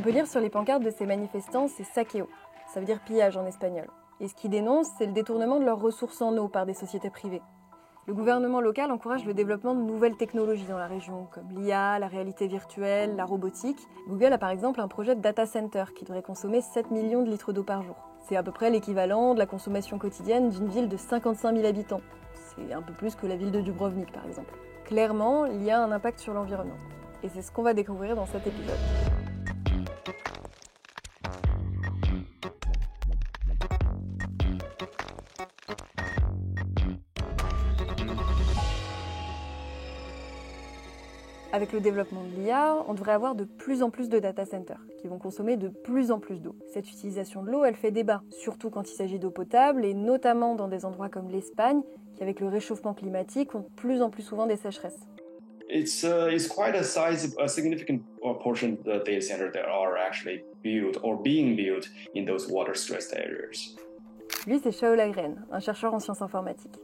qu'on peut lire sur les pancartes de ces manifestants, c'est saqueo. Ça veut dire pillage en espagnol. Et ce qu'ils dénoncent, c'est le détournement de leurs ressources en eau par des sociétés privées. Le gouvernement local encourage le développement de nouvelles technologies dans la région, comme l'IA, la réalité virtuelle, la robotique. Google a par exemple un projet de data center qui devrait consommer 7 millions de litres d'eau par jour. C'est à peu près l'équivalent de la consommation quotidienne d'une ville de 55 000 habitants. C'est un peu plus que la ville de Dubrovnik par exemple. Clairement, l'IA a un impact sur l'environnement. Et c'est ce qu'on va découvrir dans cet épisode. Avec le développement de l'IA, on devrait avoir de plus en plus de data centers qui vont consommer de plus en plus d'eau. Cette utilisation de l'eau, elle fait débat, surtout quand il s'agit d'eau potable et notamment dans des endroits comme l'Espagne, qui avec le réchauffement climatique ont de plus en plus souvent des sécheresses. It's quite a significant portion of the data centers that are actually built or being built in those water-stressed areas. Lui, c'est Shaul Agren, un chercheur en sciences informatiques.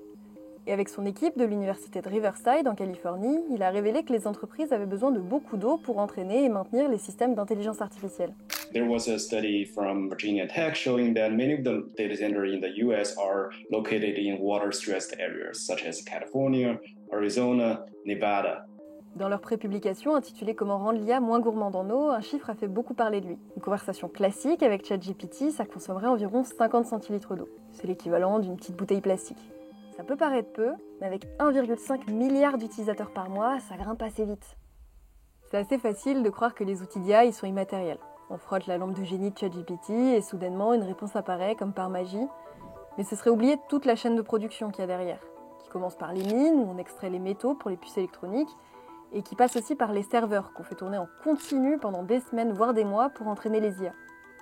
Et avec son équipe de l'université de Riverside en Californie, il a révélé que les entreprises avaient besoin de beaucoup d'eau pour entraîner et maintenir les systèmes d'intelligence artificielle. There was a study from Virginia Tech showing that many of the data centers in the US are located in water-stressed areas such as California, Arizona, Nevada. Dans leur prépublication intitulée Comment rendre l'IA moins gourmande en eau, un chiffre a fait beaucoup parler de lui. Une conversation classique avec ChatGPT, ça consommerait environ 50 centilitres d'eau. C'est l'équivalent d'une petite bouteille plastique. Ça peut paraître peu, mais avec 1,5 milliard d'utilisateurs par mois, ça grimpe assez vite. C'est assez facile de croire que les outils d'IA, ils sont immatériels. On frotte la lampe de génie de ChatGPT et soudainement une réponse apparaît comme par magie. Mais ce serait oublier toute la chaîne de production qu'il y a derrière, qui commence par les mines, où on extrait les métaux pour les puces électroniques, et qui passe aussi par les serveurs qu'on fait tourner en continu pendant des semaines, voire des mois, pour entraîner les IA.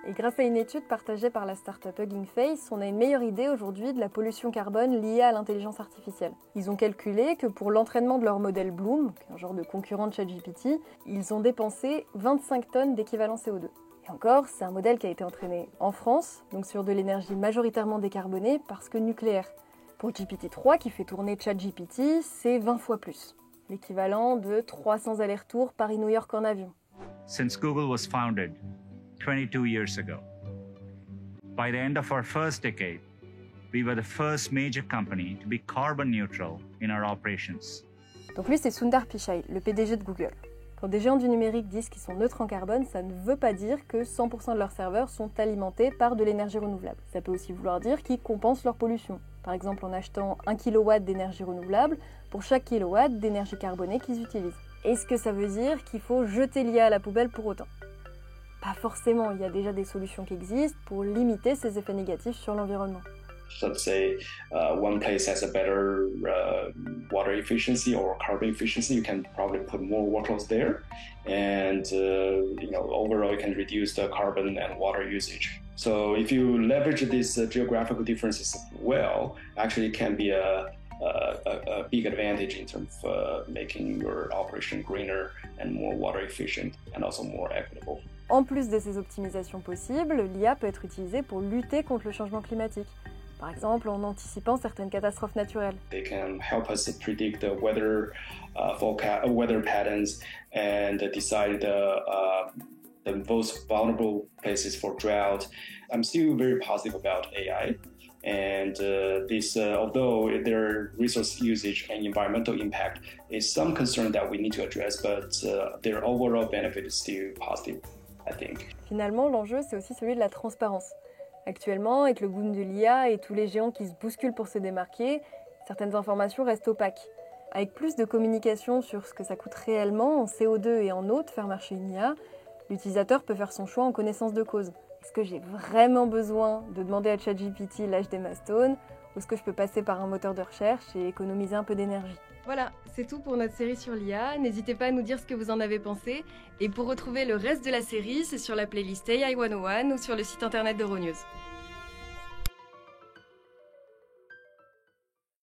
Et grâce à une étude partagée par la start-up Hugging Face, on a une meilleure idée aujourd'hui de la pollution carbone liée à l'intelligence artificielle. Ils ont calculé que pour l'entraînement de leur modèle Bloom, qui est un genre de concurrent de ChatGPT, ils ont dépensé 25 tonnes d'équivalent CO2. Et encore, c'est un modèle qui a été entraîné en France, donc sur de l'énergie majoritairement décarbonée parce que nucléaire. Pour GPT-3, qui fait tourner ChatGPT, c'est 20 fois plus. L'équivalent de 300 allers-retours Paris-New York en avion. Since Google was founded 22 years ago. By the end of our first decade, we were the first major company to be carbon neutral in our operations. Donc lui, c'est Sundar Pichai, le PDG de Google. Quand des géants du numérique disent qu'ils sont neutres en carbone, ça ne veut pas dire que 100% de leurs serveurs sont alimentés par de l'énergie renouvelable. Ça peut aussi vouloir dire qu'ils compensent leur pollution. Par exemple en achetant 1 kW d'énergie renouvelable pour chaque kilowatt d'énergie carbonée qu'ils utilisent. Est-ce que ça veut dire qu'il faut jeter l'IA à la poubelle pour autant ? Pas forcément, il y a déjà des solutions qui existent pour limiter ces effets négatifs sur l'environnement. Let's say one place has a better water efficiency or carbon efficiency, you can probably put more workloads there, and overall you can reduce the carbon and water usage. So if you leverage these geographical differences well, actually it can be a big advantage in terms of making your operation greener and more water efficient and also more equitable. En plus de ces optimisations possibles, l'IA peut être utilisée pour lutter contre le changement climatique. Par exemple, en anticipant certaines catastrophes naturelles. They can help us predict the weather patterns and decide the most vulnerable places for drought. I'm still very positive about AI. And although their resource usage and environmental impact is some concern that we need to address, but their overall benefit is still positive, I think. Finalement, l'enjeu, c'est aussi celui de la transparence. Actuellement, avec le boom de l'IA et tous les géants qui se bousculent pour se démarquer, certaines informations restent opaques. Avec plus de communication sur ce que ça coûte réellement en CO2 et en eau de faire marcher une IA, l'utilisateur peut faire son choix en connaissance de cause. Est-ce que j'ai vraiment besoin de demander à ChatGPT l'âge d'Emma Stone ou est-ce que je peux passer par un moteur de recherche et économiser un peu d'énergie ? Voilà, c'est tout pour notre série sur l'IA. N'hésitez pas à nous dire ce que vous en avez pensé. Et pour retrouver le reste de la série, c'est sur la playlist AI 101 ou sur le site internet d'Euronews.